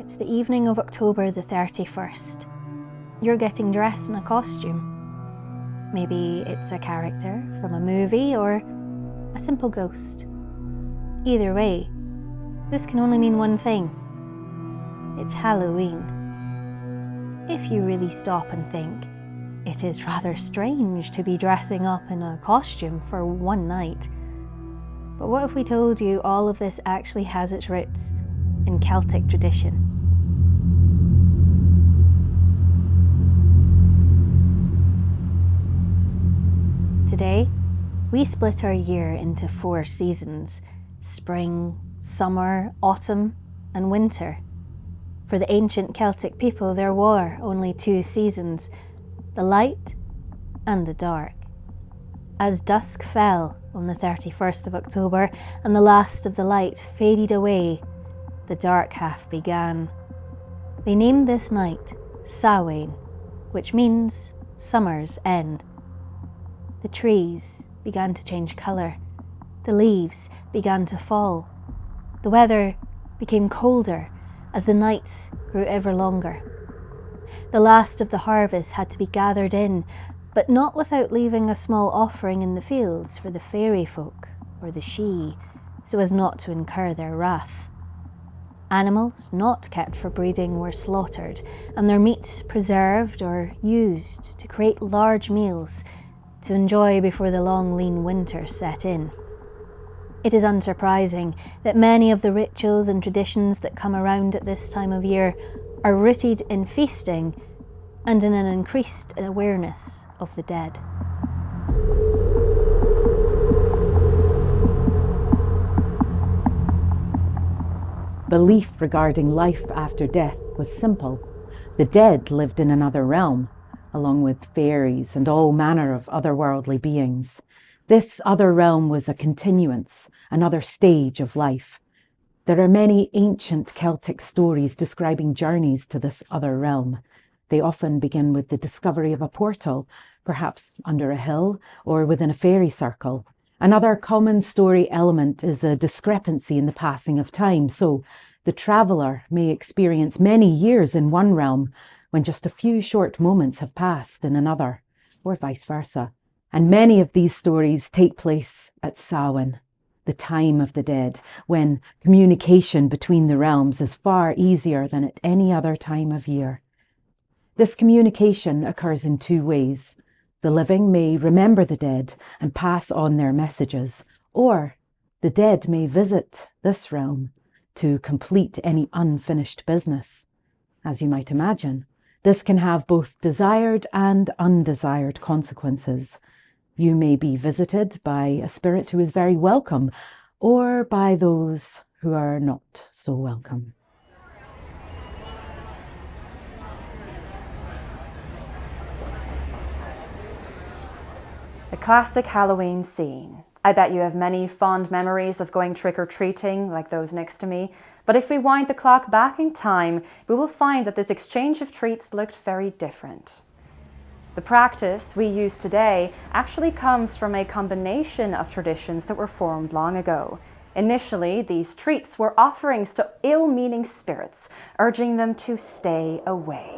It's the evening of October the 31st. You're getting dressed in a costume. Maybe it's a character from a movie or a simple ghost. Either way, this can only mean one thing. It's Halloween. If you really stop and think, it is rather strange to be dressing up in a costume for one night. But what if we told you all of this actually has its roots in Celtic tradition? Today, we split our year into 4 seasons: spring, summer, autumn, and winter. For the ancient Celtic people, there were only 2 seasons: the light and the dark. As dusk fell on the 31st of October and the last of the light faded away, the dark half began. They named this night Samhuinn, which means summer's end. The trees began to change colour. The leaves began to fall. The weather became colder as the nights grew ever longer. The last of the harvest had to be gathered in, but not without leaving a small offering in the fields for the fairy folk or the Sidhe, so as not to incur their wrath. Animals not kept for breeding were slaughtered, and their meat preserved or used to create large meals to enjoy before the long lean winter set in. It is unsurprising that many of the rituals and traditions that come around at this time of year are rooted in feasting and in an increased awareness of the dead. Belief regarding life after death was simple. The dead lived in another realm, along with fairies and all manner of otherworldly beings. This other realm was a continuance, another stage of life. There are many ancient Celtic stories describing journeys to this other realm. They often begin with the discovery of a portal, perhaps under a hill or within a fairy circle. Another common story element is a discrepancy in the passing of time, so the traveller may experience many years in one realm when just a few short moments have passed in another, or vice versa. And many of these stories take place at Samhainn, the time of the dead, when communication between the realms is far easier than at any other time of year. This communication occurs in 2 ways. The living may remember the dead and pass on their messages, or the dead may visit this realm to complete any unfinished business. As you might imagine, this can have both desired and undesired consequences. You may be visited by a spirit who is very welcome, or by those who are not so welcome. The classic Halloween scene. I bet you have many fond memories of going trick-or-treating like those next to me, but if we wind the clock back in time, we will find that this exchange of treats looked very different. The practice we use today actually comes from a combination of traditions that were formed long ago. Initially, these treats were offerings to ill-meaning spirits, urging them to stay away.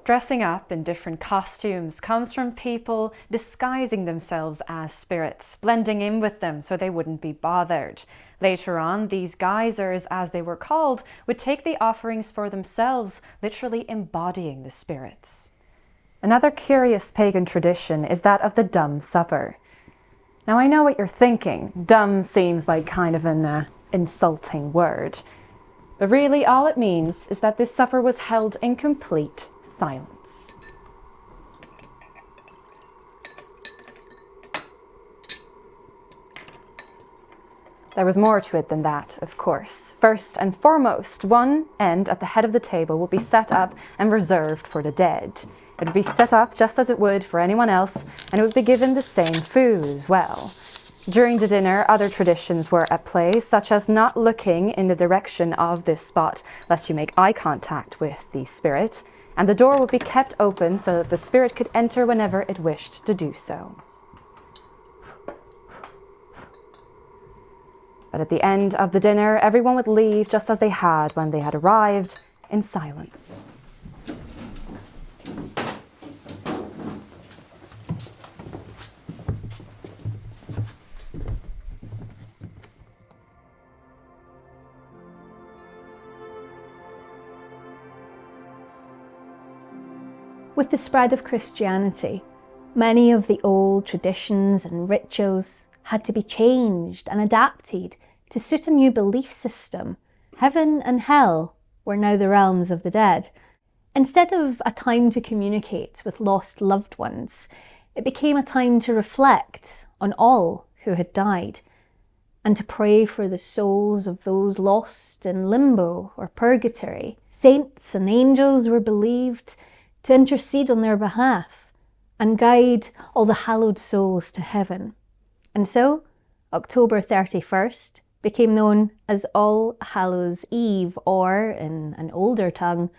Dressing up in different costumes comes from people disguising themselves as spirits, blending in with them so they wouldn't be bothered. Later on, these guisers, as they were called, would take the offerings for themselves, literally embodying the spirits. Another curious pagan tradition is that of the dumb supper. Now I know what you're thinking. Dumb seems like kind of an insulting word. But really all it means is that this supper was held in complete silence. There was more to it than that, of course. First and foremost, one end at the head of the table would be set up and reserved for the dead. It would be set up just as it would for anyone else, and it would be given the same food as well. During the dinner, other traditions were at play, such as not looking in the direction of this spot, lest you make eye contact with the spirit, and the door would be kept open so that the spirit could enter whenever it wished to do so. But at the end of the dinner, everyone would leave just as they had when they had arrived, in silence. With the spread of Christianity, many of the old traditions and rituals had to be changed and adapted to suit a new belief system. Heaven and hell were now the realms of the dead. Instead of a time to communicate with lost loved ones, it became a time to reflect on all who had died and to pray for the souls of those lost in limbo or purgatory. Saints and angels were believed to intercede on their behalf and guide all the hallowed souls to heaven. And so, October 31st became known as All Hallows Eve, or in an older tongue,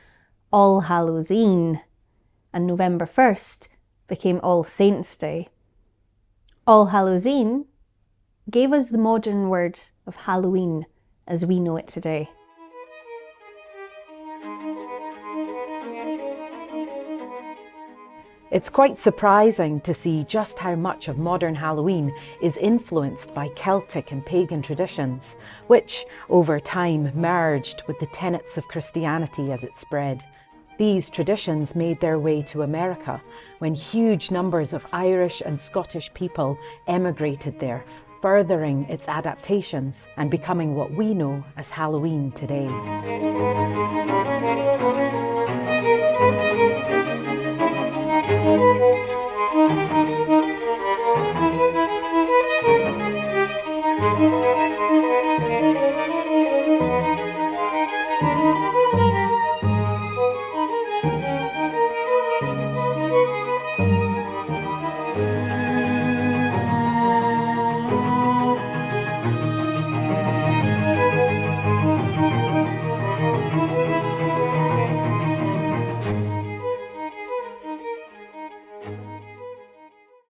All Hallows E'en, and November 1st became All Saints' Day. All Hallows E'en gave us the modern word of Halloween as we know it today. It's quite surprising to see just how much of modern Halloween is influenced by Celtic and pagan traditions, which over time merged with the tenets of Christianity as it spread. These traditions made their way to America when huge numbers of Irish and Scottish people emigrated there, furthering its adaptations and becoming what we know as Halloween today.